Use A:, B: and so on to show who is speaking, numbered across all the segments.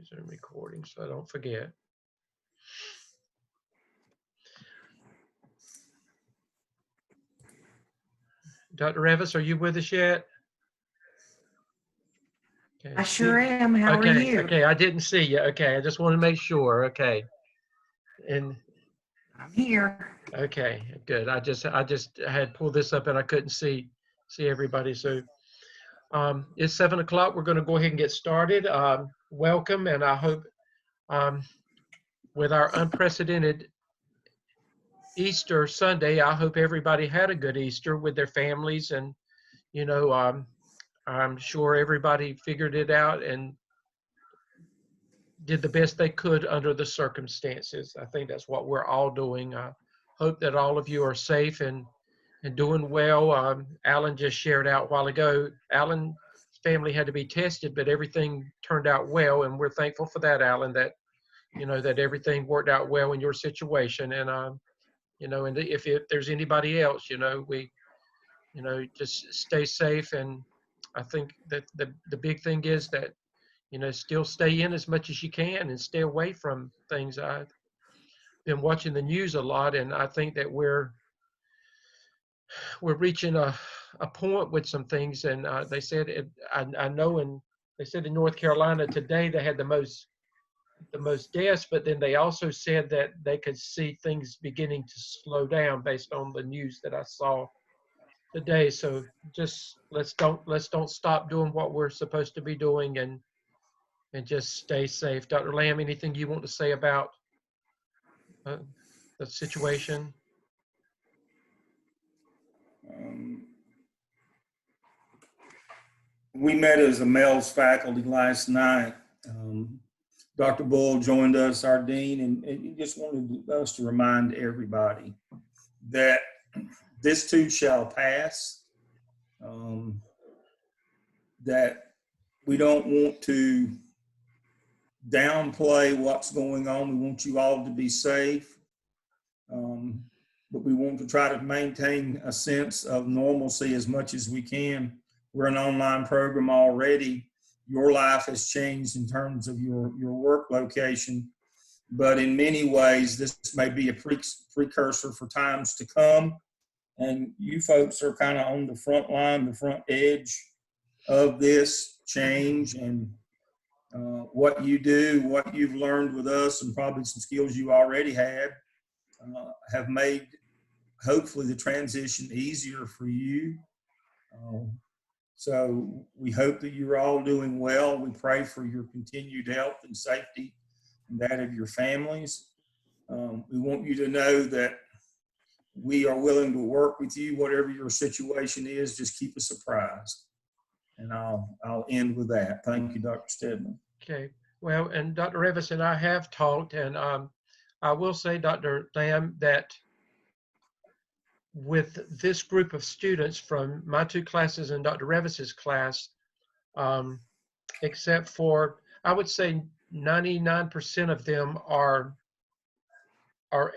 A: Zoom recording so I don't forget. Dr. Revis, are you with us yet? Okay.
B: I sure am. How are you?
A: Okay, I didn't see you. Okay, I just want to make sure. Okay. And
B: I'm here.
A: okay, good. I just had pulled this up and I couldn't see everybody. So it's 7 o'clock. We're going to go ahead and get started. Welcome, and I hope with our unprecedented Easter Sunday, I hope everybody had a good Easter with their families, and I'm sure everybody figured it out and did the best they could under the circumstances. I think that's what we're all doing. I hope that all of you are safe and doing well. Alan just shared out a while ago. Alan's family had to be tested, but everything turned out well, and we're thankful for that, Alan, that that everything worked out well in your situation. And and if there's anybody else, we just stay safe. And I think that the big thing is that still stay in as much as you can and stay away from things. I've been watching the news a lot, and I think that we're reaching a point with some things. And they said I know, and they said in North Carolina today they had the most deaths, but then they also said that they could see things beginning to slow down based on the news that I saw today. So just let's don't stop doing what we're supposed to be doing, and just stay safe. Dr. Lamb, anything you want to say about the situation?
C: We met as a males faculty last night. Dr. Bull joined us, our dean, and he just wanted us to remind everybody that this too shall pass, that we don't want to downplay what's going on. We want you all to be safe, but we want to try to maintain a sense of normalcy as much as we can. We're an online program already. Your life has changed in terms of your work location, but in many ways, this may be a precursor for times to come. And you folks are kind of on the front line, the front edge of this change. And what you do, what you've learned with us, and probably some skills you already had, have made, hopefully, the transition easier for you. So we hope that you're all doing well. We pray for your continued health and safety and that of your families. We want you to know that we are willing to work with you, whatever your situation is. Just keep us apprised. And I'll end with that. Thank you, Dr. Stedman.
A: Okay. Well, and Dr. Revis and I have talked, and I will say, Dr. Lamb, that with this group of students from my two classes and Dr. Revis's class, except for, I would say 99% of them are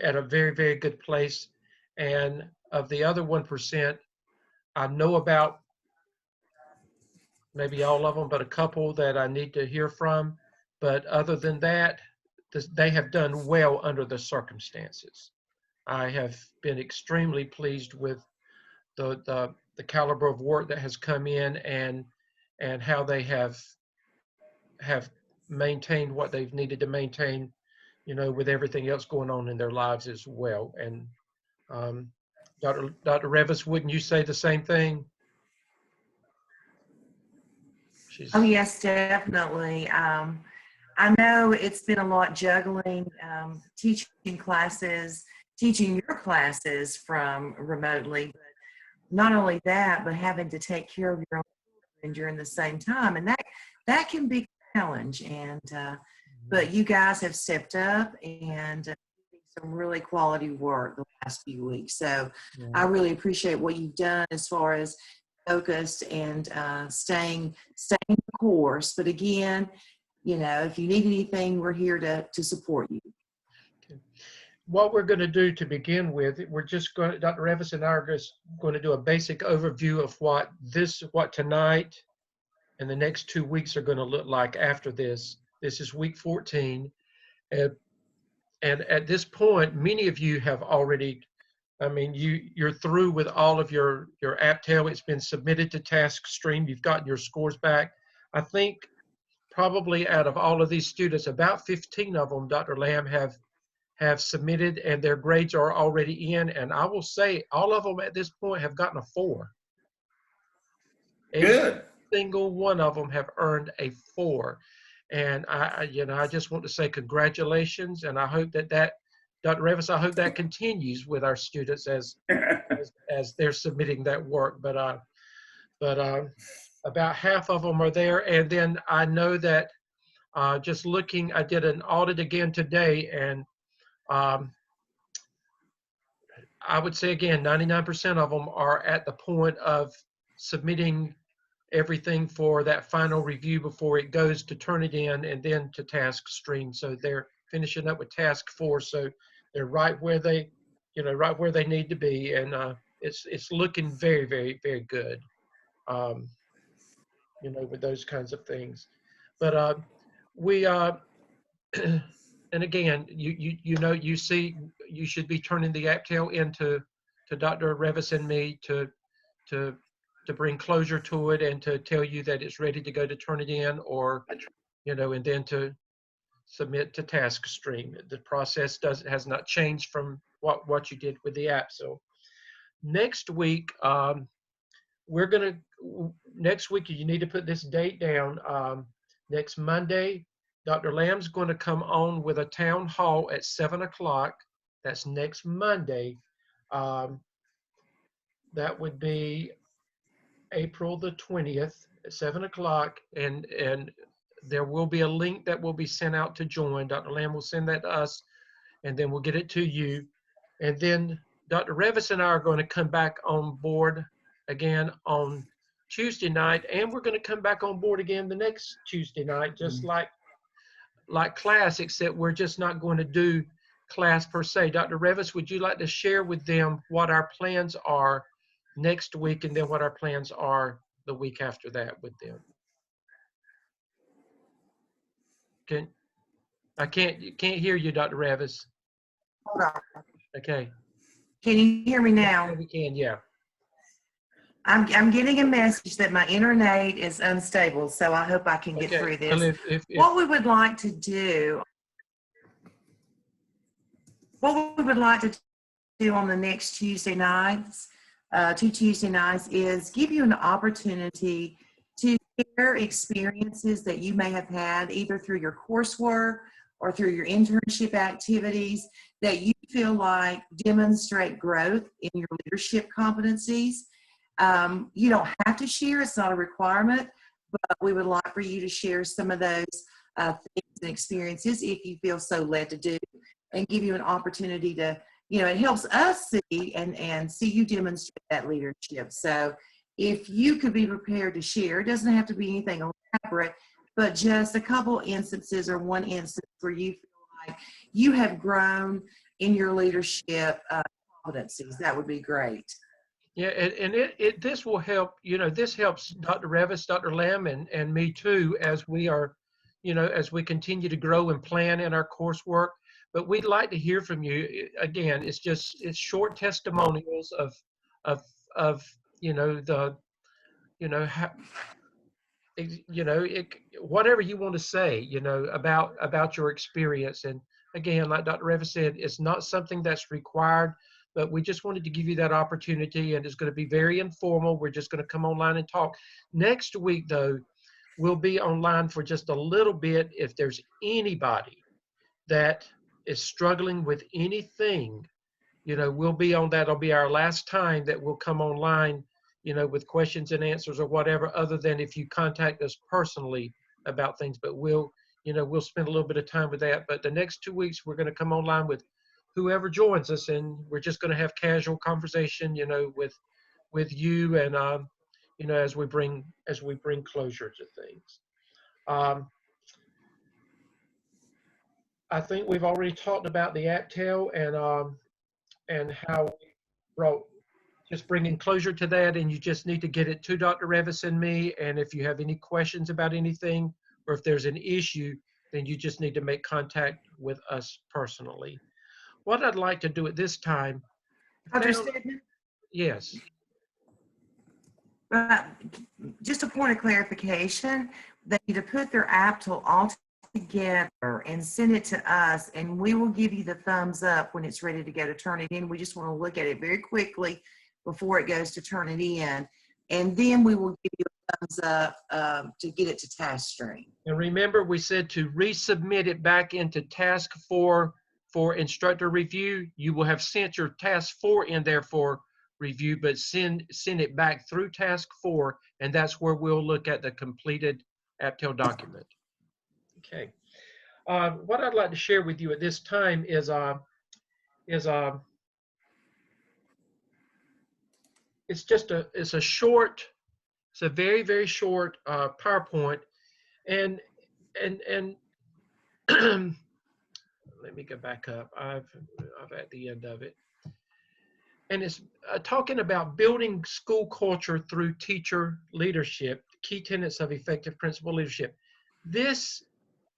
A: at a very, very good place. And of the other 1%, I know about maybe all of them, but a couple that I need to hear from. But other than that, they have done well under the circumstances. I have been extremely pleased with the caliber of work that has come in, and how they have maintained what they've needed to maintain, with everything else going on in their lives as well. And Dr. Revis, wouldn't you say the same thing?
B: Oh, yes, definitely. I know it's been a lot juggling, teaching your classes from remotely. But not only that, but having to take care of your own children during the same time. And that can be a challenge. And but you guys have stepped up and some really quality work the last few weeks. So yeah. I really appreciate what you've done as far as focused and staying the course. But again, if you need anything, we're here to support you.
A: Okay. What we're going to do to begin with, we're just going to, Dr. Revis and I are just going to do a basic overview of what tonight and the next 2 weeks are going to look like after this. This is week 14. And at this point, many of you have already, I mean, you're through with all of your APTEL. It's been submitted to TaskStream. You've gotten your scores back. I think probably out of all of these students, about 15 of them, Dr. Lamb, have submitted, and their grades are already in. And I will say all of them at this point have gotten a 4.
C: Good.
A: Every single one of them have earned a 4. And I just want to say congratulations. And I hope that Dr. Revis, I hope that continues with our students as they're submitting that work. But about half of them are there. And then I know that just looking, I did an audit again today, and I would say again, 99% of them are at the point of submitting everything for that final review before it goes to Turnitin and then to TaskStream. So they're finishing up with task 4. So they're right where they need to be. And it's looking very, very, very good, with those kinds of things. But we, and again, you see, you should be turning the APTEL into Dr. Revis and me to bring closure to it and to tell you that it's ready to go to Turnitin, or and then to submit to TaskStream. The process has not changed from what you did with the app. So next week, next week you need to put this date down. Next Monday, Dr. Lamb's going to come on with a town hall at 7 o'clock. That's next Monday. That would be April the 20th at 7 o'clock. And there will be a link that will be sent out to join. Dr. Lamb will send that to us, and then we'll get it to you. And then Dr. Revis and I are going to come back on board again on Tuesday night, and we're going to come back on board again the next Tuesday night, just like class, except we're just not going to do class per se. Dr. Revis, would you like to share with them what our plans are next week, and then what our plans are the week after that with them? I can't hear you, Dr. Revis.
B: Hold on.
A: Okay.
B: Can you hear me now?
A: We can, yeah.
B: I'm getting a message that my internet is unstable, so I hope I can get through this.
A: Well,
B: what we would like to do on the next Tuesday nights, 2 Tuesday nights, is give you an opportunity to share experiences that you may have had either through your coursework or through your internship activities that you feel like demonstrate growth in your leadership competencies. You don't have to share, it's not a requirement, but we would like for you to share some of those things and experiences if you feel so led to do, and give you an opportunity to, it helps us see and see you demonstrate that leadership. So if you could be prepared to share, it doesn't have to be anything elaborate, but just a couple instances or one instance where you feel like you have grown in your leadership competencies, that would be great.
A: Yeah, and this will help, this helps Dr. Revis, Dr. Lamb, and me too, as we are, as we continue to grow and plan in our coursework. But we'd like to hear from you. Again, it's short testimonials of whatever you want to say, about your experience. And again, like Dr. Revis said, it's not something that's required, but we just wanted to give you that opportunity, and it's going to be very informal. We're just going to come online and talk. Next week, though, we'll be online for just a little bit. If there's anybody that is struggling with anything, we'll be on that. It'll be our last time that we'll come online, with questions and answers or whatever, other than if you contact us personally about things. But we'll spend a little bit of time with that. But the next 2 weeks, we're going to come online with whoever joins us, and we're just going to have casual conversation, with you, and as we bring closure to things. I think we've already talked about the APTEL and how just bringing closure to that, and you just need to get it to Dr. Revis and me. And if you have any questions about anything, or if there's an issue, then you just need to make contact with us personally. What I'd like to do at this time,
B: Dr.
A: now,
B: Stedman?
A: yes,
B: Just a point of clarification, they need to put their app tool all together and send it to us, and we will give you the thumbs up when it's ready to go to turn it in. We just want to look at it very quickly before it goes to turn it in, and then we will give you a thumbs up to get it to task stream.
A: and remember we said to resubmit it back into task 4 for instructor review. You will have sent your task 4 in there for review, but send it back through task 4, and that's where we'll look at the completed AppTel document. Okay. What I'd like to share with you at this time is it's a very, very short PowerPoint, and let me go back up. I'm at the end of it. And it's talking about building school culture through teacher leadership, key tenets of effective principal leadership. This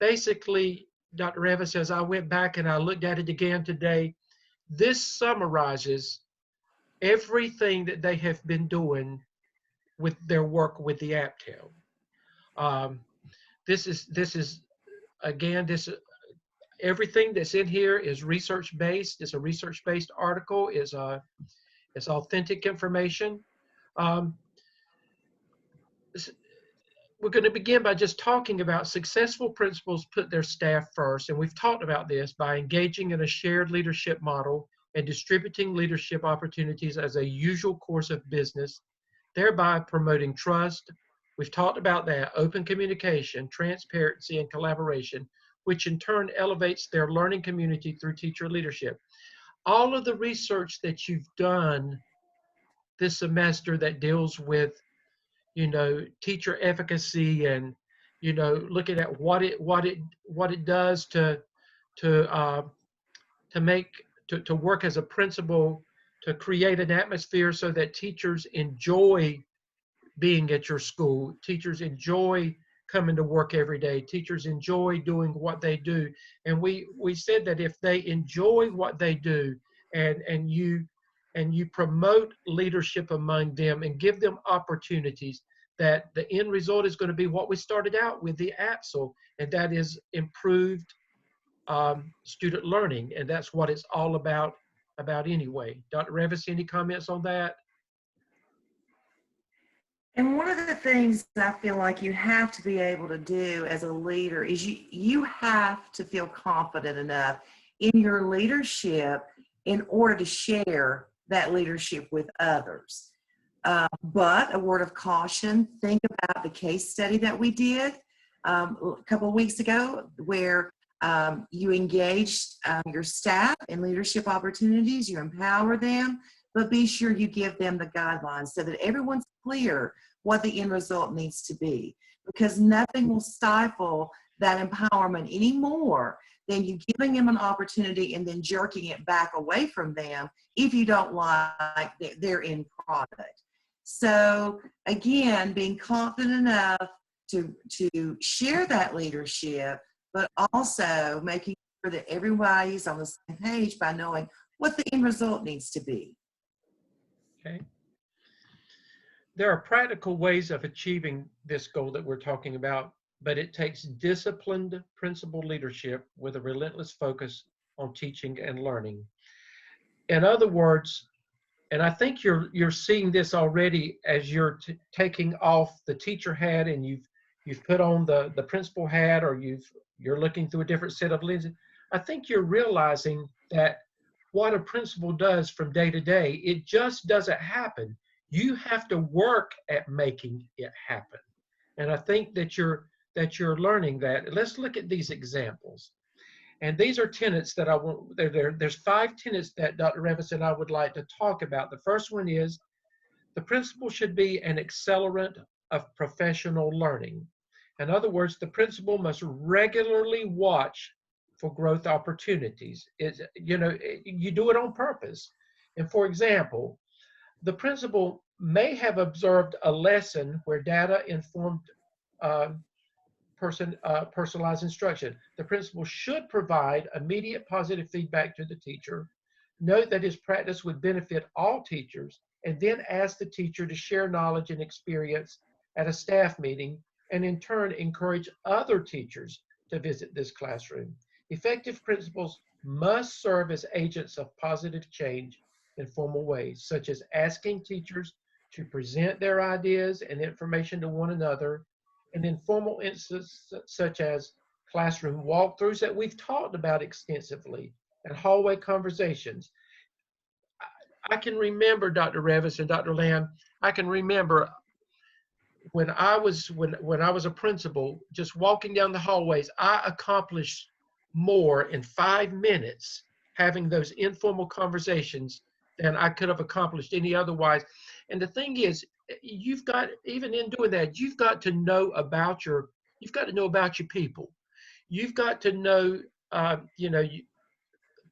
A: basically, Dr. Evans, as I went back and I looked at it again today, this summarizes everything that they have been doing with their work with the AppTel. This is again, everything that's in here is research-based. It's a research-based article. It's authentic information. We're going to begin by just talking about successful principals put their staff first, and we've talked about this by engaging in a shared leadership model and distributing leadership opportunities as a usual course of business, thereby promoting trust. We've talked about that, open communication, transparency, and collaboration, which in turn elevates their learning community through teacher leadership. All of the research that you've done this semester that deals with, teacher efficacy and, looking at what it does to work as a principal, to create an atmosphere so that teachers enjoy being at your school, teachers enjoy coming to work every day, teachers enjoy doing what they do. And we said that if they enjoy what they do and you promote leadership among them and give them opportunities, that the end result is going to be what we started out with the APSL, and that is improved student learning. And that's what it's all about anyway. Dr. Revis, any comments on that?
B: And one of the things I feel like you have to be able to do as a leader is you have to feel confident enough in your leadership in order to share that leadership with others. But a word of caution, think about the case study that we did a couple of weeks ago, where you engaged your staff in leadership opportunities, you empower them, but be sure you give them the guidelines so that everyone's clear what the end result needs to be, because nothing will stifle that empowerment any more than you giving them an opportunity and then jerking it back away from them if you don't like their end product. So again, being confident enough to share that leadership, but also making sure that everybody's on the same page by knowing what the end result needs to be.
A: Okay. There are practical ways of achieving this goal that we're talking about, but it takes disciplined principal leadership with a relentless focus on teaching and learning. In other words, and I think you're seeing this already as you're taking off the teacher hat and you've put on the principal hat, or you're looking through a different set of lenses. I think you're realizing that what a principal does from day to day, it just doesn't happen. You have to work at making it happen. And I think that you're learning that. Let's look at these examples. And these are tenets that I want. There's 5 tenets that Dr. Revis and I would like to talk about. The first one is the principal should be an accelerant of professional learning. In other words, the principal must regularly watch for growth opportunities. You do it on purpose. And for example, the principal may have observed a lesson where data-informed personalized instruction. The principal should provide immediate positive feedback to the teacher, note that his practice would benefit all teachers, and then ask the teacher to share knowledge and experience at a staff meeting, and in turn encourage other teachers to visit this classroom. Effective principals must serve as agents of positive change in formal ways, such as asking teachers to present their ideas and information to one another, and informal instances such as classroom walkthroughs that we've talked about extensively, and hallway conversations. I can remember, Dr. Revis and Dr. Lamb, I can remember when I was a principal, just walking down the hallways, I accomplished more in 5 minutes having those informal conversations than I could have accomplished any otherwise. And the thing is, you've got, even in doing that, you've got to know about your people. You've got to know,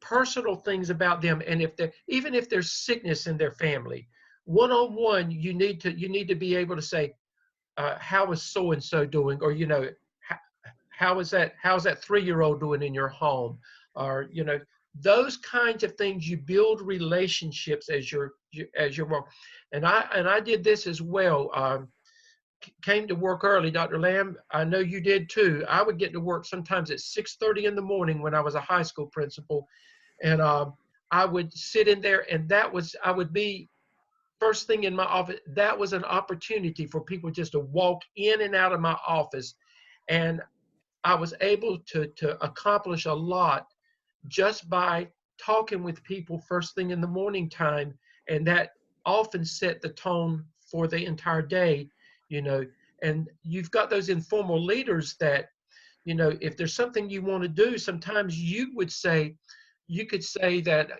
A: personal things about them, and even if there's sickness in their family, one-on-one, you need to be able to say, how is so and so doing, or how's that 3-year-old doing in your home, or those kinds of things. You build relationships as you're and I did this as well. Came to work early, Dr. Lamb. I know you did too. I would get to work sometimes at 6:30 in the morning when I was a high school principal, and I would sit in there, and I would be first thing in my office. That was an opportunity for people just to walk in and out of my office, and I was able to accomplish a lot just by talking with people first thing in the morning time, and that often set the tone for the entire day. And you've got those informal leaders that, if there's something you want to do, sometimes you could say that,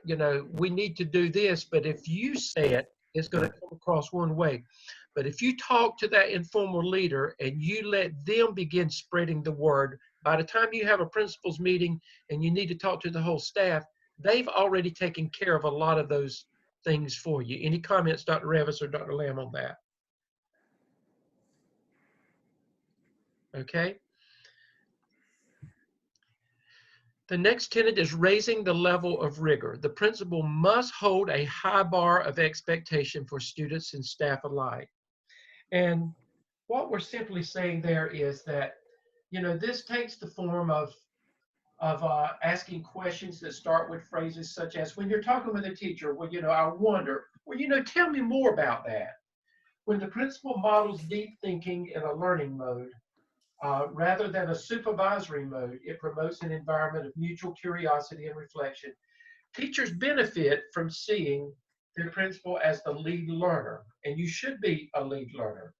A: we need to do this, but if you say it, it's going to come across one way. But if you talk to that informal leader and you let them begin spreading the word, by the time you have a principals meeting and you need to talk to the whole staff, they've already taken care of a lot of those things for you. Any comments, Dr. Revis or Dr. Lamb, on that? Okay. The next tenet is raising the level of rigor. The principal must hold a high bar of expectation for students and staff alike. And what we're simply saying there is that, this takes the form of asking questions that start with phrases such as, when you're talking with a teacher, well, I wonder, well, tell me more about that. When the principal models deep thinking in a learning mode, rather than a supervisory mode, it promotes an environment of mutual curiosity and reflection. Teachers benefit from seeing their principal as the lead learner, and you should be a lead learner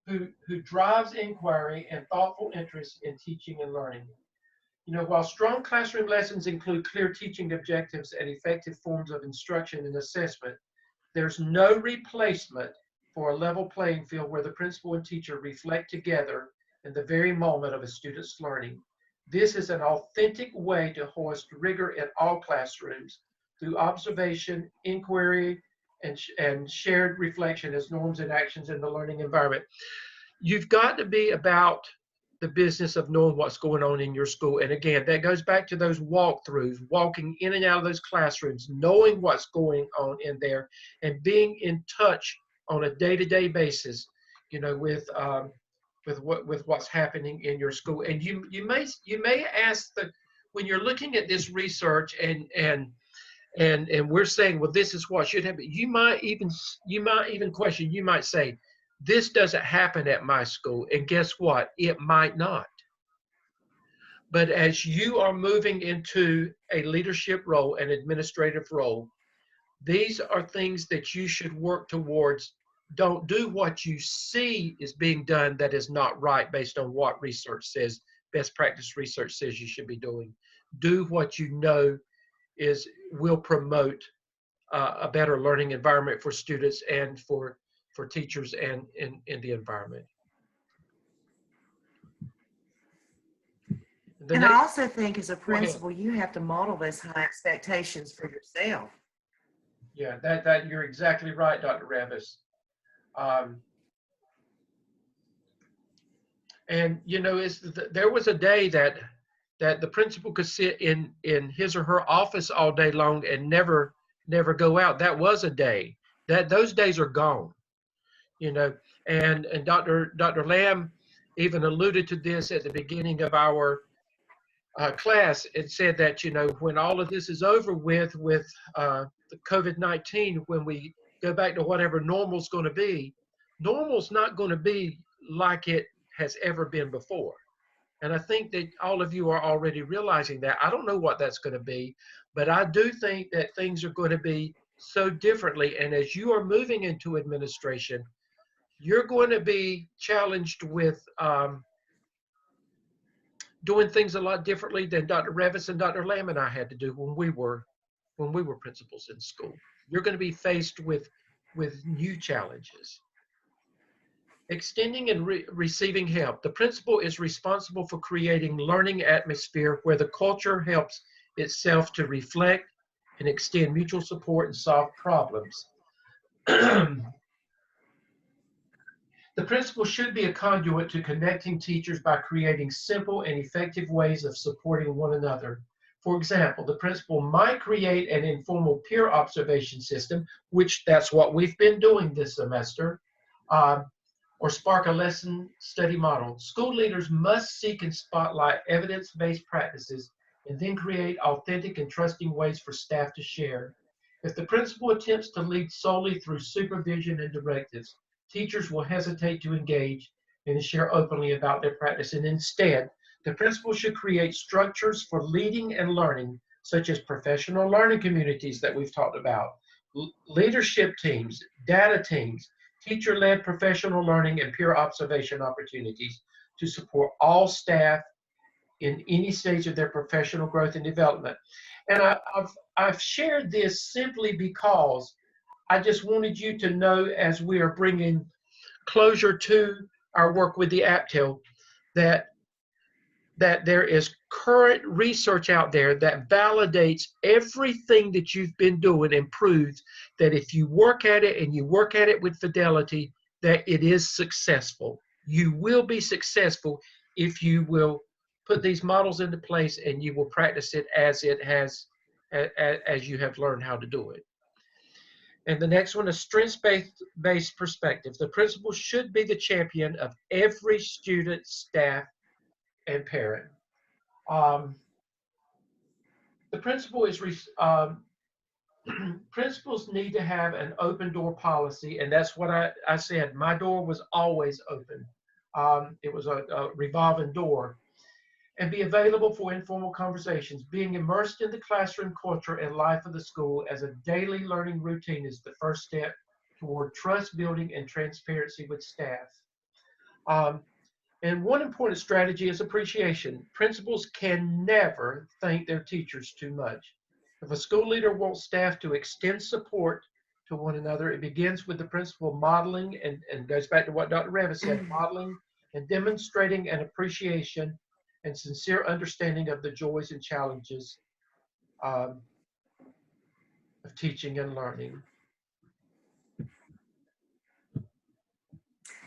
A: who drives inquiry and thoughtful interest in teaching and learning. While strong classroom lessons include clear teaching objectives and effective forms of instruction and assessment, there's no replacement for a level playing field where the principal and teacher reflect together in the very moment of a student's learning. This is an authentic way to hoist rigor in all classrooms through observation, inquiry, and shared reflection as norms and actions in the learning environment. You've got to be about the business of knowing what's going on in your school. And again, that goes back to those walkthroughs, walking in and out of those classrooms, knowing what's going on in there, and being in touch on a day-to-day basis, with what's happening in your school. And you may ask, when you're looking at this research and we're saying, well, this is what should happen, you might even question, you might say, this doesn't happen at my school. And guess what? It might not. But as you are moving into a leadership role, an administrative role, these are things that you should work towards. Don't do what you see is being done that is not right based on what research says, best practice research says you should be doing. Do what you know will promote a better learning environment for students and for teachers and in the environment.
B: And I also think as a principal, you have to model those high expectations for yourself.
A: Yeah, that you're exactly right, Dr. Revis. And you know, there was a day that the principal could sit in his or her office all day long and never go out. That was a day. That those days are gone. You know, and Dr. Lamb even alluded to this at the beginning of our class. It said that, you know, when all of this is over with the COVID-19, when we go back to whatever normal's going to be, normal's not going to be like it has ever been before. And I think that all of you are already realizing that. I don't know what that's going to be, but I do think that things are going to be so differently. And as you are moving into administration, you're going to be challenged with doing things a lot differently than Dr. Revis and Dr. Lamb and I had to do when we were principals in school. You're going to be faced with new challenges. Extending and receiving help. The principal is responsible for creating learning atmosphere where the culture helps itself to reflect and extend mutual support and solve problems. The principal should be a conduit to connecting teachers by creating simple and effective ways of supporting one another. For example, the principal might create an informal peer observation system, which that's what we've been doing this semester, or spark a lesson study model. School leaders must seek and spotlight evidence-based practices and then create authentic and trusting ways for staff to share. If the principal attempts to lead solely through supervision and directives, teachers will hesitate to engage and share openly about their practice. And instead, the principal should create structures for leading and learning, such as professional learning communities that we've talked about, leadership teams, data teams, teacher-led professional learning and peer observation opportunities to support all staff in any stage of their professional growth and development. And I've shared this simply because I just wanted you to know, as we are bringing closure to our work with the APTEL, that there is current research out there that validates everything that you've been doing and proves that if you work at it and you work at it with fidelity, that it is successful. You will be successful if you will put these models into place and you will practice it as you have learned how to do it. And the next one is strengths-based perspective. The principal should be the champion of every student, staff, and parent. The principal is, principals need to have an open door policy, and that's what I said. My door was always open. It was a revolving door. And be available for informal conversations. Being immersed in the classroom culture and life of the school as a daily learning routine is the first step toward trust building and transparency with staff. And one important strategy is appreciation. Principals can never thank their teachers too much. If a school leader wants staff to extend support to one another, it begins with the principal modeling, and goes back to what Dr. Revis said, modeling and demonstrating an appreciation and sincere understanding of the joys and challenges of teaching and learning.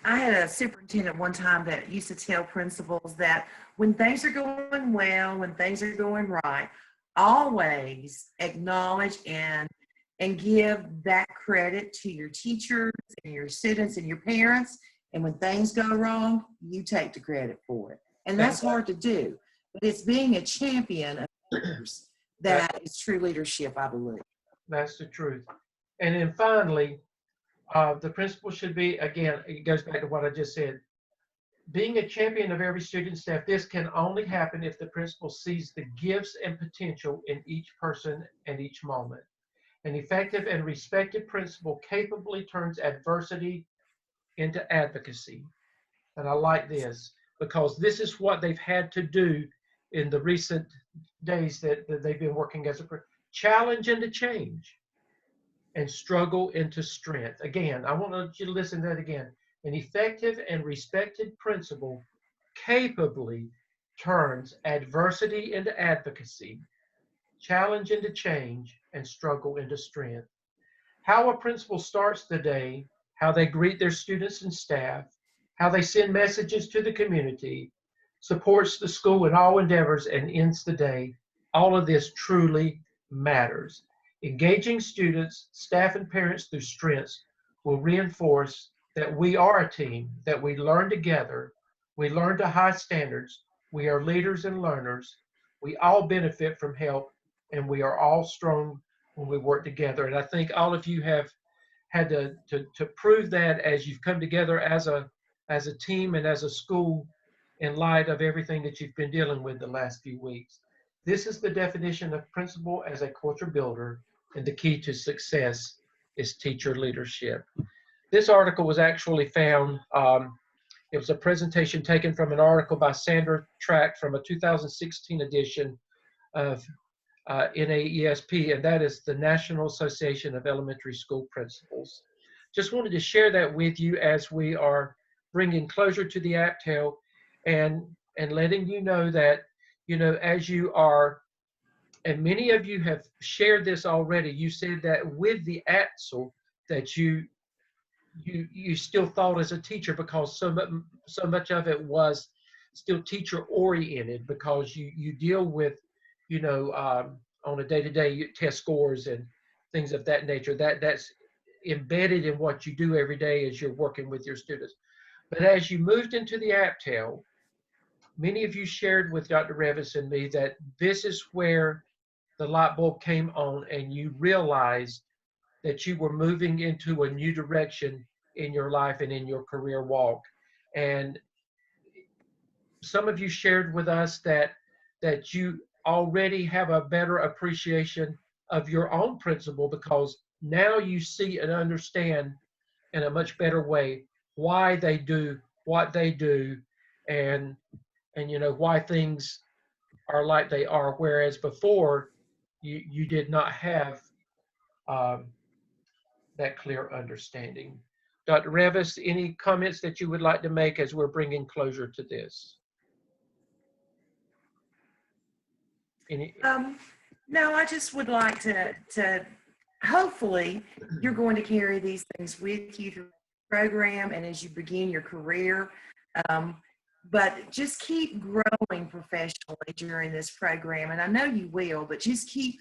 B: I had a superintendent one time that used to tell principals that when things are going well, when things are going right, always acknowledge and give that credit to your teachers and your students and your parents. And when things go wrong, you take the credit for it. And that's hard to do. But it's being a champion of others that is true leadership, I believe.
A: That's the truth. And then finally, the principal should be, again, it goes back to what I just said, being a champion of every student staff. This can only happen if the principal sees the gifts and potential in each person and each moment. An effective and respected principal capably turns adversity into advocacy. And I like this because this is what they've had to do in the recent days that they've been working as a challenge into change and struggle into strength. Again, I want you to listen to that again. An effective and respected principal capably turns adversity into advocacy, challenge into change, and struggle into strength. How a principal starts the day, how they greet their students and staff, how they send messages to the community, supports the school in all endeavors, and ends the day. All of this truly matters. Engaging students, staff, and parents through strengths will reinforce that we are a team, that we learn together, we learn to high standards, we are leaders and learners, we all benefit from help, and we are all strong when we work together. And I think all of you have had to prove that as you've come together as a team and as a school in light of everything that you've been dealing with the last few weeks. This is the definition of principal as a culture builder, and the key to success is teacher leadership. This article was actually found, it was a presentation taken from an article by Sandra Track from a 2016 edition of NAESP, and that is the National Association of Elementary School Principals. Just wanted to share that with you as we are bringing closure to the APTEL and letting you know that, you know, as you are, and many of you have shared this already, you said that with the APTEL that you still thought as a teacher because so much of it was still teacher oriented, because you deal with, you know, on a day-to-day test scores and things of that nature. That's embedded in what you do every day as you're working with your students. But as you moved into the APTEL, many of you shared with Dr. Revis and me that this is where the light bulb came on and you realized that you were moving into a new direction in your life and in your career walk. And some of you shared with us that you already have a better appreciation of your own principal, because now you see and understand in a much better way why they do what they do, and you know why things are like they are, whereas before you did not have that clear understanding. Dr. Revis, any comments that you would like to make as we're bringing closure to this?
B: No, I just would like to hopefully you're going to carry these things with you through the program and as you begin your career. But just keep growing professionally during this program. And I know you will, but just keep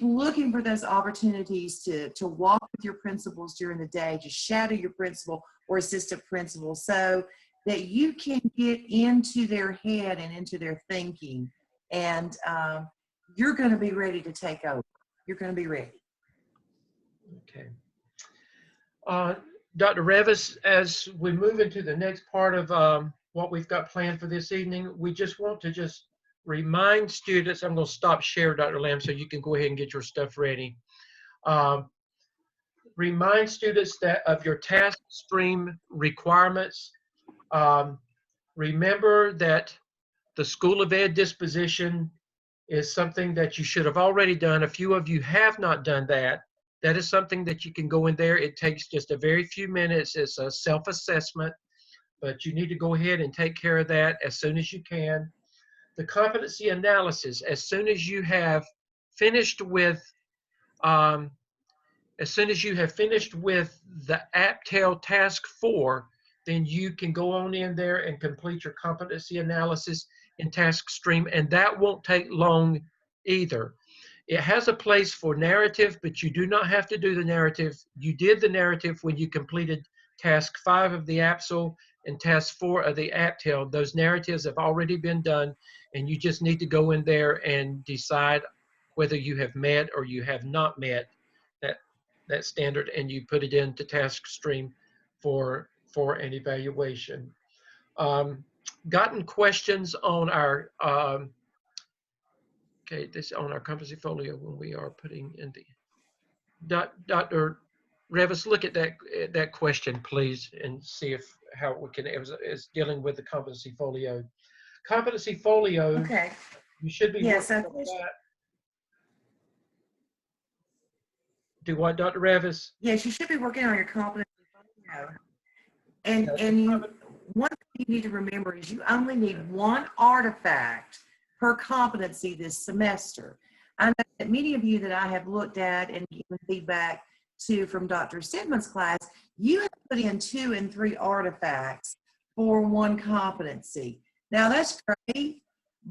B: looking for those opportunities to walk with your principals during the day, to shadow your principal or assistant principal so that you can get into their head and into their thinking. And you're going to be ready to take over. You're going to be ready.
A: Okay. Dr. Revis, as we move into the next part of what we've got planned for this evening, we just want to just remind students, I'm going to stop share, Dr. Lamb, so you can go ahead and get your stuff ready. Remind students that of your task stream requirements. Remember that the School of Ed disposition is something that you should have already done. A few of you have not done that. That is something that you can go in there. It takes just a very few minutes. It's a self-assessment, but you need to go ahead and take care of that as soon as you can. The competency analysis, as soon as you have finished with the APTEL Task 4, then you can go on in there and complete your competency analysis in task stream, and that won't take long either. It has a place for narrative, but you do not have to do the narrative. You did the narrative when you completed task 5 of the APSL and task 4 of the APTEL. Those narratives have already been done, and you just need to go in there and decide whether you have met or you have not met that standard, and you put it into task stream for an evaluation. Gotten questions on our on our competency folio when we are putting in the Dr. Revis, look at that question, please, and see how we can is dealing with the competency folio. Competency folio.
B: Okay.
A: You should be working on that. Do what, Dr. Revis?
B: Yes, you should be working on your competency folio. And one thing you need to remember is you only need one artifact per competency this semester. I know that many of you that I have looked at and given feedback to from Dr. Sidman's class, you have put in 2 and 3 artifacts for one competency. Now that's great,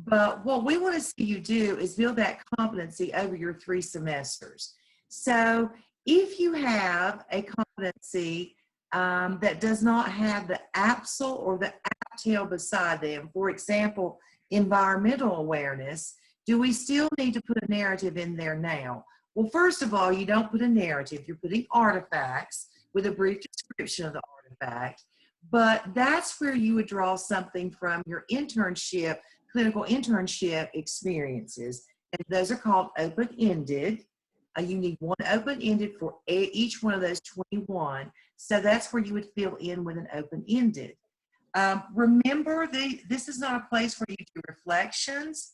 B: but what we want to see you do is build that competency over your 3 semesters. So if you have a competency that does not have the APSL or the APTEL beside them, for example, environmental awareness, do we still need to put a narrative in there now? Well, first of all, you don't put a narrative. You're putting artifacts with a brief description of the artifact. But that's where you would draw something from your internship, clinical internship experiences. And those are called open-ended. You need one open-ended for each one of those 21. So that's where you would fill in with an open-ended. Remember, this is not a place where you do reflections.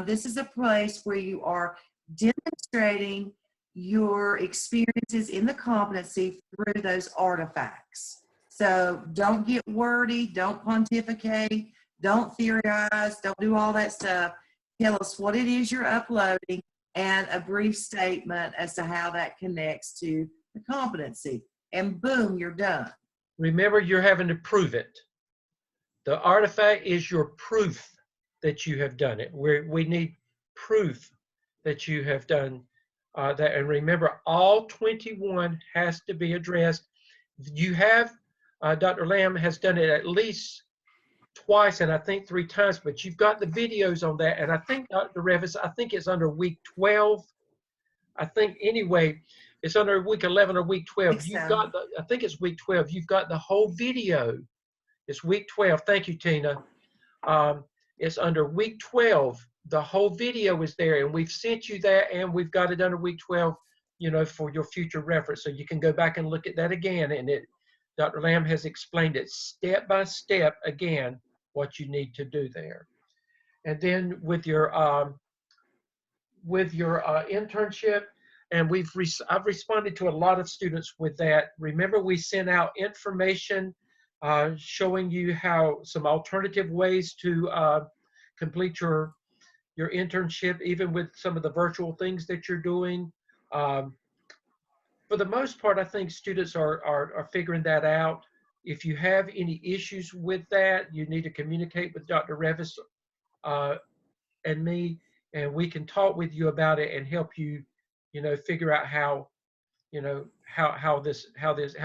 B: This is a place where you are demonstrating your experiences in the competency through those artifacts. So don't get wordy, don't pontificate, don't theorize, don't do all that stuff. Tell us what it is you're uploading and a brief statement as to how that connects to the competency. And boom, you're done.
A: Remember, you're having to prove it. The artifact is your proof that you have done it. We need proof that you have done that. And remember, all 21 has to be addressed. You have, Dr. Lamb has done it at least twice and I think 3 times, but you've got the videos on that. And I think, Dr. Revis, I think it's under week 12. I think anyway, it's under week 11 or week 12. You've got the, I think it's week 12. You've got the whole video. It's week 12. Thank you, Tina. It's under week 12. The whole video is there, and we've sent you that, and we've got it under week 12, you know, for your future reference. So you can go back and look at that again. And Dr. Lamb has explained it step by step again, what you need to do there. And then with your internship, and I've responded to a lot of students with that. Remember, we sent out information showing you how some alternative ways to complete your internship, even with some of the virtual things that you're doing. For the most part, I think students are figuring that out. If you have any issues with that, you need to communicate with Dr. Revis and me, and we can talk with you about it and help you, you know, figure out how, you know, how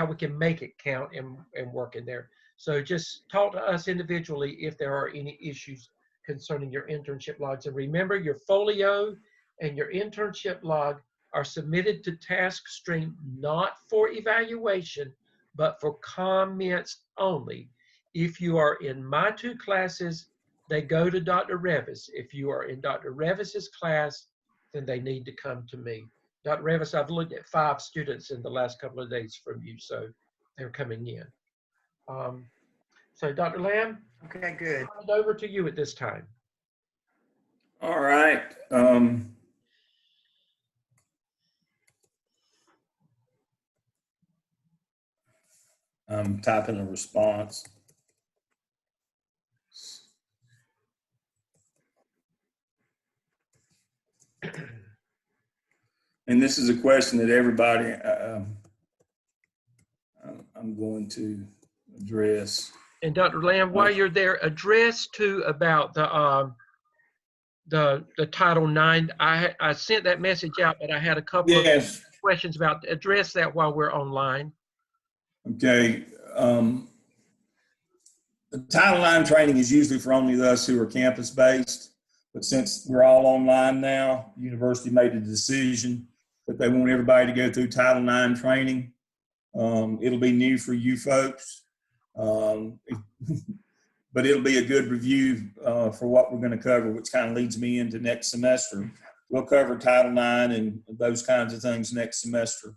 A: we can make it count and work in there. So just talk to us individually if there are any issues concerning your internship logs. And remember, your folio and your internship log are submitted to TaskStream not for evaluation, but for comments only. If you are in my 2 classes, they go to Dr. Revis. If you are in Dr. Revis's class, then they need to come to me. Dr. Revis, I've looked at 5 students in the last couple of days from you, so they're coming in. So Dr. Lamb,
B: okay, good.
A: Over to you at this time.
C: All right. I'm typing a response. And this is a question that everybody, I'm going to address.
A: And Dr. Lamb, while you're there, address too about the Title IX. I sent that message out, but I had a couple of questions about, address that while we're online.
C: Okay. The Title IX training is usually for only us who are campus-based, but since we're all online now, the university made a decision that they want everybody to go through Title IX training. It'll be new for you folks, but it'll be a good review for what we're going to cover, which kind of leads me into next semester. We'll cover Title IX and those kinds of things next semester,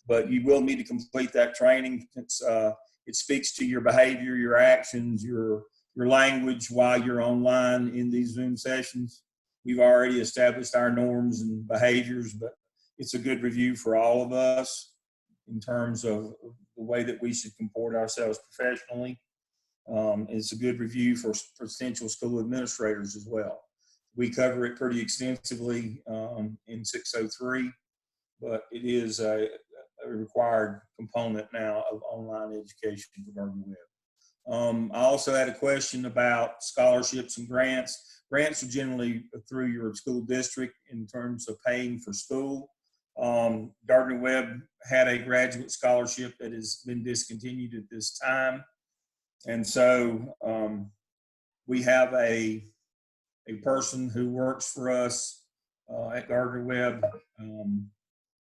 C: but you will need to complete that training. It speaks to your behavior, your actions, your language while you're online in these Zoom sessions. We've already established our norms and behaviors, but it's a good review for all of us in terms of the way that we should comport ourselves professionally. It's a good review for potential school administrators as well. We cover it pretty extensively in 603, but it is a required component now of online education for Bergen Webb. I also had a question about scholarships and grants. Grants are generally through your school district in terms of paying for school. Gardner-Webb had a graduate scholarship that has been discontinued at this time. And so we have a person who works for us at Gardner-Webb.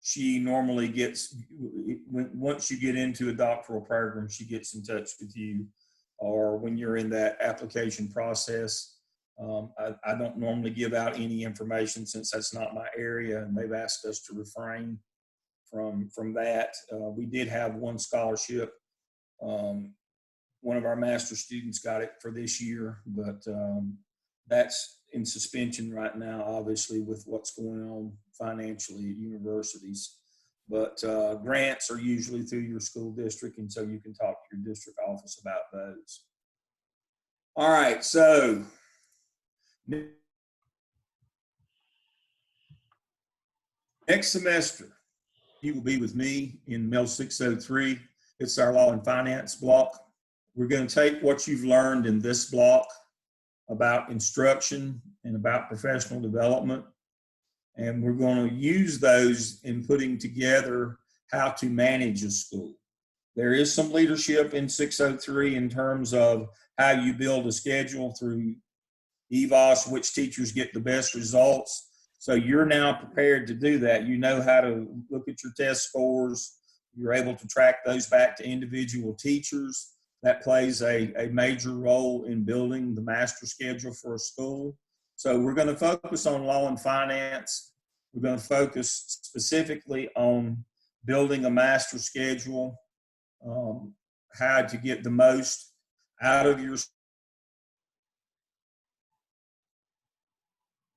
C: She normally gets, once you get into a doctoral program, she gets in touch with you, or when you're in that application process. I don't normally give out any information since that's not my area, and they've asked us to refrain from that. We did have one scholarship. One of our master students got it for this year, but that's in suspension right now, obviously, with what's going on financially at universities. But grants are usually through your school district, and so you can talk to your district office about those. All right, so next semester, you will be with me in MEL 603. It's our law and finance block. We're going to take what you've learned in this block about instruction and about professional development, and we're going to use those in putting together how to manage a school. There is some leadership in 603 in terms of how you build a schedule through EVOS, which teachers get the best results. So you're now prepared to do that. You know how to look at your test scores. You're able to track those back to individual teachers. That plays a major role in building the master schedule for a school. So we're going to focus on law and finance. We're going to focus specifically on building a master schedule, how to get the most out of your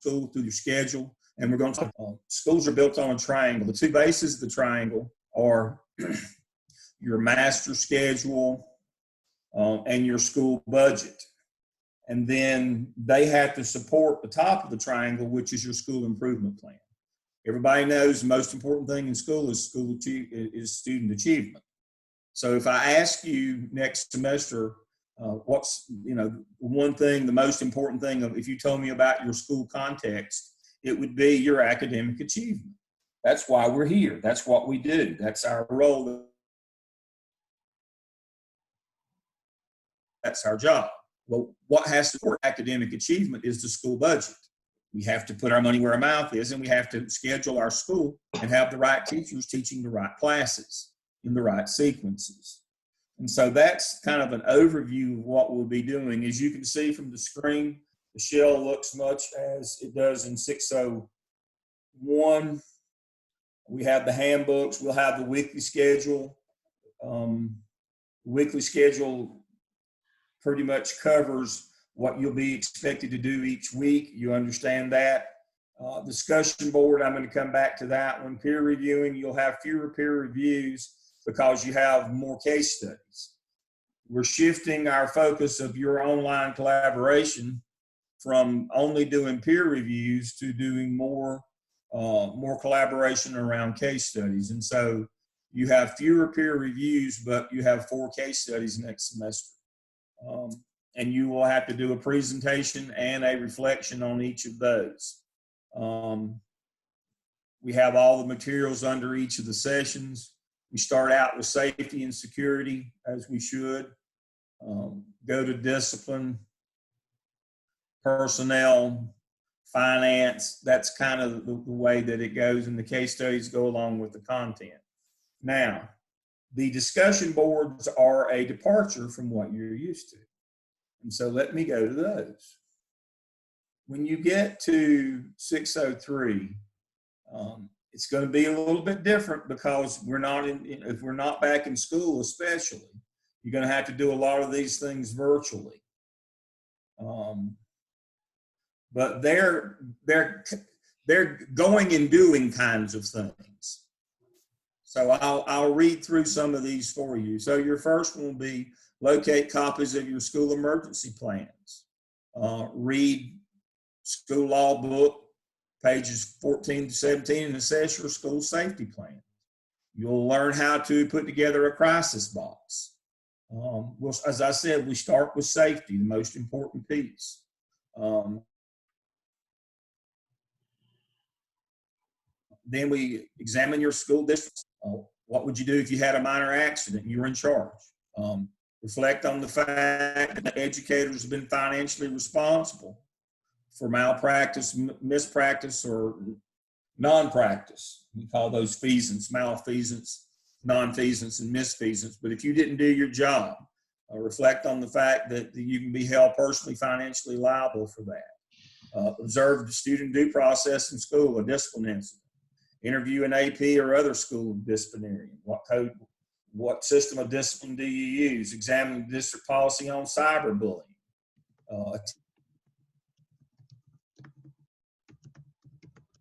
C: school through your schedule. And we're going to schools are built on a triangle. The two bases of the triangle are your master schedule and your school budget. And then they have to support the top of the triangle, which is your school improvement plan. Everybody knows the most important thing in school is student achievement. So if I ask you next semester, what's one thing, the most important thing, if you told me about your school context, it would be your academic achievement. That's why we're here. That's what we do. That's our role. That's our job. Well, what has to support academic achievement is the school budget. We have to put our money where our mouth is, and we have to schedule our school and have the right teachers teaching the right classes in the right sequences. And so that's kind of an overview of what we'll be doing. As you can see from the screen, the shell looks much as it does in 601. We have the handbooks. We'll have the weekly schedule. Weekly schedule pretty much covers what you'll be expected to do each week. You understand that. Discussion board, I'm going to come back to that one. Peer reviewing, you'll have fewer peer reviews because you have more case studies. We're shifting our focus of your online collaboration from only doing peer reviews to doing more collaboration around case studies. And so you have fewer peer reviews, but you have 4 case studies next semester. And you will have to do a presentation and a reflection on each of those. We have all the materials under each of the sessions. We start out with safety and security, as we should. Go to discipline, personnel, finance. That's kind of the way that it goes, and the case studies go along with the content. Now, the discussion boards are a departure from what you're used to. And so let me go to those. When you get to 603, it's going to be a little bit different because if we're not back in school especially, you're going to have to do a lot of these things virtually. But they're going and doing kinds of things. So I'll read through some of these for you. So your first one will be locate copies of your school emergency plans. Read school law book, pages 14 to 17, and assess your school safety plan. You'll learn how to put together a crisis box. Well, as I said, we start with safety, the most important piece. Then we examine your school district. What would you do if you had a minor accident and you were in charge? Reflect on the fact that educators have been financially responsible for malpractice, mispractice, or non-practice. We call those feasance, malfeasance, non-feasance, and misfeasance. But if you didn't do your job, reflect on the fact that you can be held personally financially liable for that. Observe the student due process in school, a discipline incident. Interview an AP or other school disciplinarian. What system of discipline do you use? Examine the district policy on cyberbullying.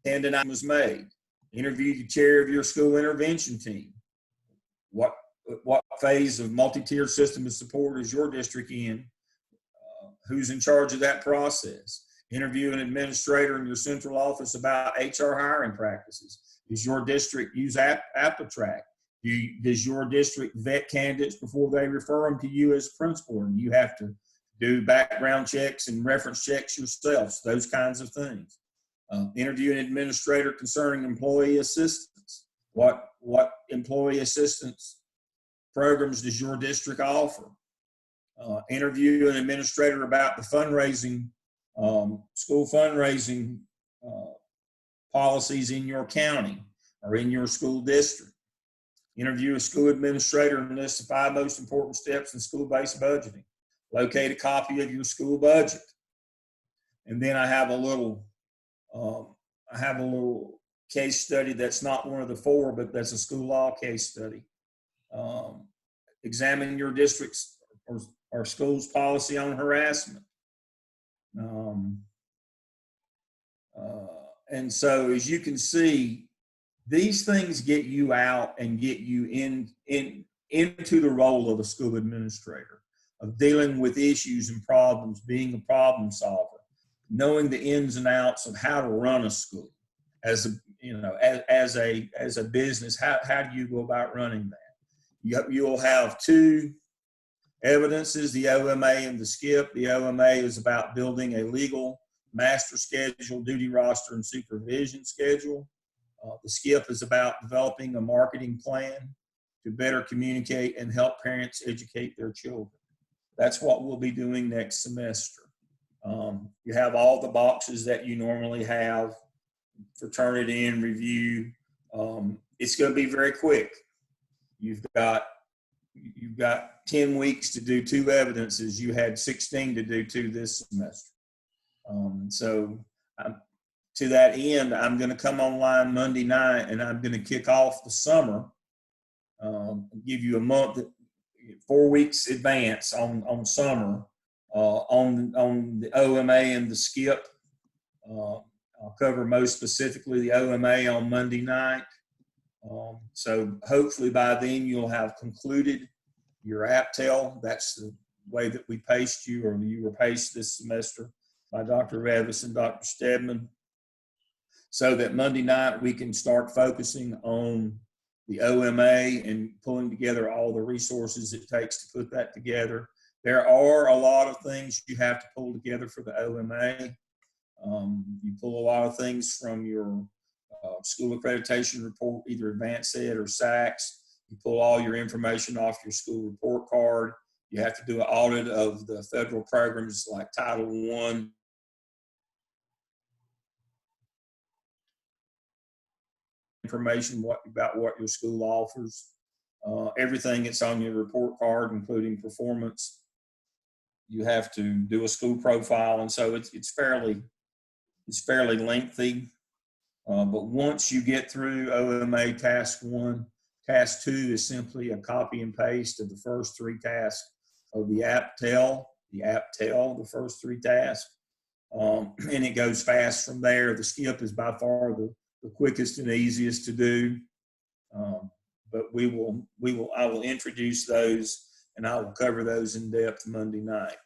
C: Attend an item was made. Interview the chair of your school intervention team. What phase of multi-tiered system of support is your district in? Who's in charge of that process? Interview an administrator in your central office about HR hiring practices. Does your district use AppleTrack? Does your district vet candidates before they refer them to you as principal? And you have to do background checks and reference checks yourselves, those kinds of things. Interview an administrator concerning employee assistance. What employee assistance programs does your district offer? Interview an administrator about the fundraising, school fundraising policies in your county or in your school district. Interview a school administrator and list the 5 most important steps in school-based budgeting. Locate a copy of your school budget. And then I have a little case study that's not one of the 4, but that's a school law case study. Examine your district's or school's policy on harassment. And so, as you can see, these things get you out and get you into the role of a school administrator, of dealing with issues and problems, being a problem solver, knowing the ins and outs of how to run a school as a business. How do you go about running that? You'll have 2 evidences, the OMA and the SKIP. The OMA is about building a legal master schedule, duty roster, and supervision schedule. The SKIP is about developing a marketing plan to better communicate and help parents educate their children. That's what we'll be doing next semester. You have all the boxes that you normally have, fraternity and review. It's going to be very quick. You've got 10 weeks to do 2 evidences. You had 16 to do 2 this semester. To that end, I'm going to come online Monday night, and I'm going to kick off the summer, give you a month, 4 weeks advance on summer, on the OMA and the SKIP. I'll cover most specifically the OMA on Monday night. So hopefully by then you'll have concluded your APTEL. That's the way that we paced you, or you were paced this semester by Dr. Revis and Dr. Stedman, so that Monday night we can start focusing on the OMA and pulling together all the resources it takes to put that together. There are a lot of things you have to pull together for the OMA. You pull a lot of things from your school accreditation report, either Advanced Ed or SACS. You pull all your information off your school report card. You have to do an audit of the federal programs like Title I. Information about what your school offers. Everything that's on your report card, including performance. You have to do a school profile, and so it's fairly lengthy. But once you get through OMA Task 1, Task 2 is simply a copy and paste of the first 3 tasks of the APTEL, the first 3 tasks. And it goes fast from there. The SKIP is by far the quickest and easiest to do. But I will introduce those, and I will cover those in depth Monday night.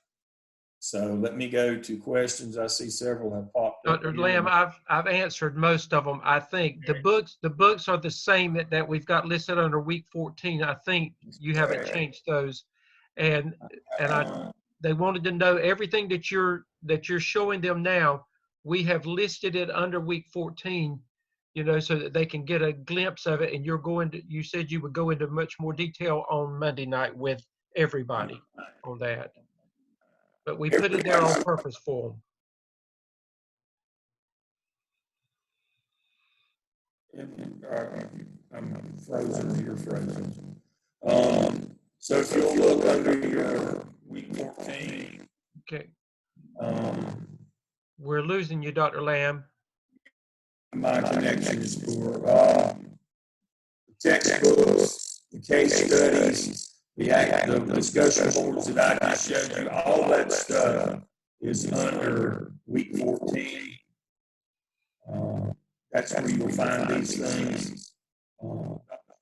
C: So let me go to questions. I see several have popped up.
A: Dr. Lamb, I've answered most of them. I think the books are the same that we've got listed under week 14. I think you haven't changed those. and they wanted to know everything that you're showing them now. We have listed it under week 14, so that they can get a glimpse of it. And you said you would go into much more detail on Monday night with everybody on that. But we put it there on purpose for them.
C: I'm frozen, you're frozen. So if you'll look under your week 14.
A: Okay. We're losing you, Dr. Lamb.
C: My connection is poor. The textbooks, the case studies, the discussion boards that I just showed you, all that stuff is under week 14. That's where you'll find these things.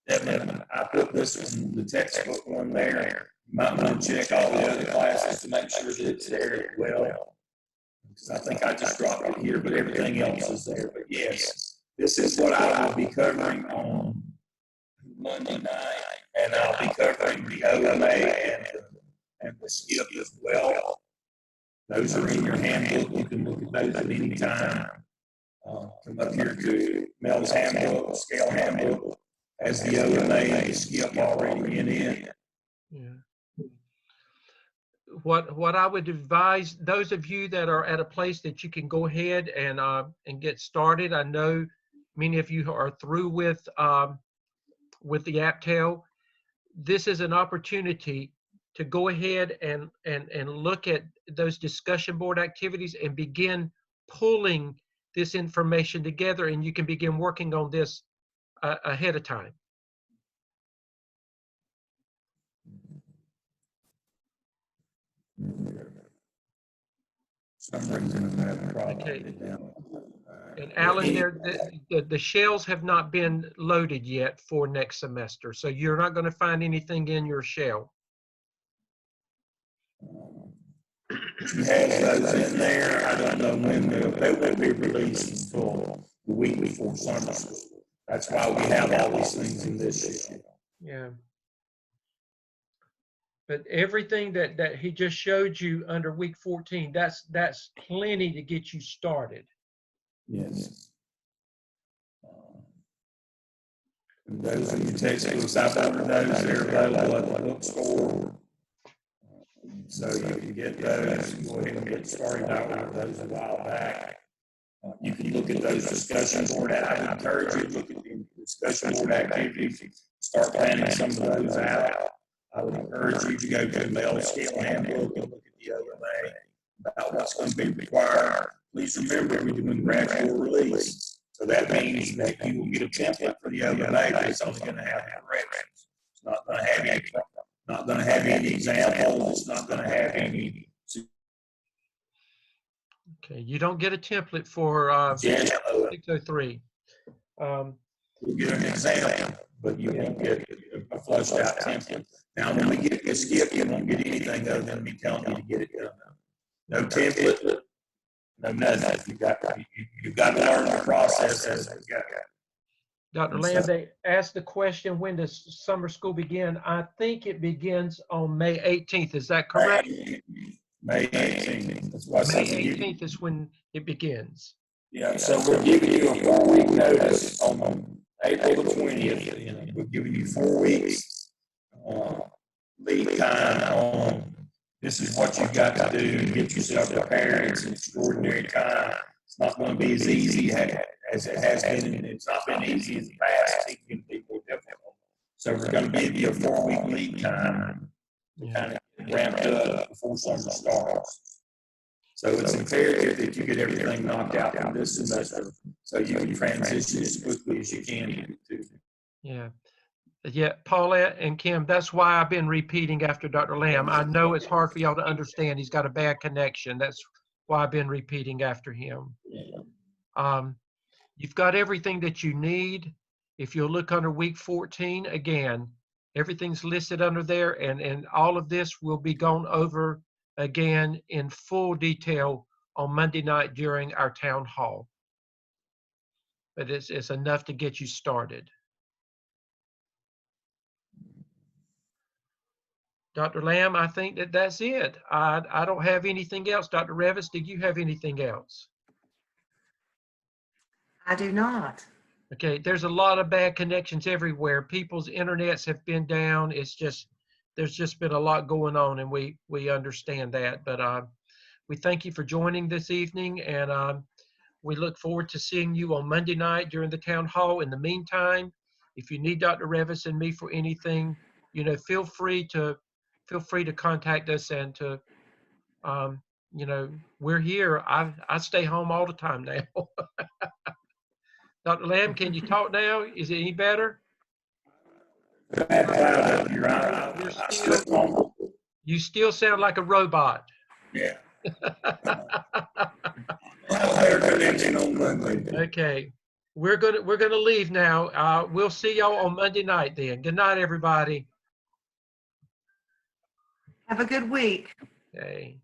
C: Devin, I put this one, the textbook one there. You might want to check all the other classes to make sure that it's there as well. Because I think I just dropped it here, but everything else is there. But yes, this is what I will be covering on Monday night, and I'll be covering the OMA and the skip as well. Those are in your handbook. You can look at those at any time. Come up here to Mel's handbook, scale handbook, as the OMA and the skip already in it.
A: Yeah. What I would advise those of you that are at a place that you can go ahead and get started. I know many of you are through with the AppTel. This is an opportunity to go ahead and look at those discussion board activities and begin pulling this information together, and you can begin working on this ahead of time. Okay. And Alan, the shells have not been loaded yet for next semester, so you're not going to find anything in your shell.
C: She has those in there. I don't know when they will be released until the week before summer school. That's why we have all these things in this shell.
A: Yeah. But everything that he just showed you under week 14, that's plenty to get you started.
C: Yes. And those are your textbooks. I've ordered those. They're available at the bookstore. So you can get those and go ahead and get started. I ordered those a while back. You can look at those discussion board. I would encourage you to look at the discussion board activities. Start planning some of those out. I would encourage you to go to the Mel Scale Handbook and look at the OMA about what's going to be required. Please remember, we're doing gradual release. So that means that you will get a template for the OMA, but it's only going to have corrections. It's not going to have any examples. It's not going to have any.
A: Okay, you don't get a template for 603.
C: You'll get an example, but you won't get a flushed out template. Now, when we get to skip, you won't get anything other than me telling you to get it done. No template, no nothing. You've got to learn the process as we go.
A: Dr. Lamb, they asked the question, when does summer school begin? I think it begins on May 18th. Is that correct?
C: May 18th. That's why
A: May 18th is when it begins.
C: Yeah, so we're giving you a 4-week notice on April the 20th. And we're giving you 4 weeks lead time on this is what you've got to do to get yourself prepared. It's an extraordinary time. It's not going to be as easy as it has been, and it's not been easy in the past. It's going to be more difficult. So we're going to give you a 4-week lead time to kind of get ramped up before summer starts. So it's imperative that you get everything knocked out from this semester so you can transition as quickly as you can to.
A: Yeah, Paulette and Kim, that's why I've been repeating after Dr. Lamb. I know it's hard for y'all to understand. He's got a bad connection. That's why I've been repeating after him. You've got everything that you need. If you'll look under week 14, again, everything's listed under there, and all of this will be gone over again in full detail on Monday night during our town hall. But it's enough to get you started. Dr. Lamb, I think that's it. I don't have anything else. Dr. Revis, do you have anything else?
B: I do not.
A: Okay, there's a lot of bad connections everywhere. People's internets have been down. There's just been a lot going on, and we understand that. But we thank you for joining this evening, and we look forward to seeing you on Monday night during the town hall. In the meantime, if you need Dr. Revis and me for anything, feel free to contact us, and to we're here. I stay home all the time now. Dr. Lamb, can you talk now? Is it any better? You still sound like a robot.
C: Yeah.
A: Okay, we're gonna leave now. We'll see y'all on Monday night then. Good night, everybody.
B: Have a good week.
A: Okay.